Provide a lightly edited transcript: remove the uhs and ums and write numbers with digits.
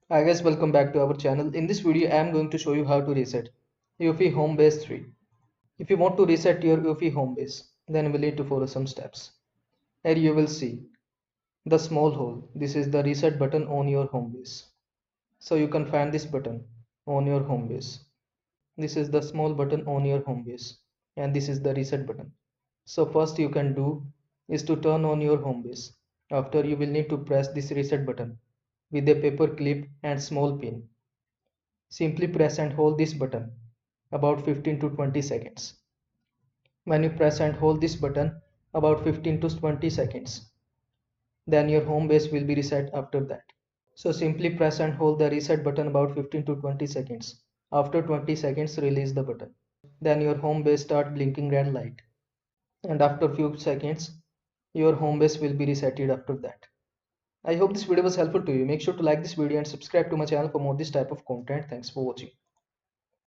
Hi guys, welcome back to our channel. In this video, I am going to show you how to reset Eufy Homebase 3. If you want to reset your Eufy Homebase, then we'll need to follow some steps. Here you will see the small hole. This is the reset button on your Homebase. So you can find this button on your Homebase. This is the small button on your Homebase, and this is the reset button. So first you can do is to turn on your Homebase. After you will need to press this reset button with a paper clip and small pin. Simply press and hold this button about 15 to 20 seconds. When you press and hold this button about 15 to 20 seconds, then your home base will be reset after that. So simply press and hold the reset button about 15 to 20 seconds. After 20 seconds, release the button. Then your home base start blinking red light. And after few seconds, your home base will be resetted after that. I hope this video was helpful to you. Make sure to like this video and subscribe to my channel for more this type of content. Thanks for watching.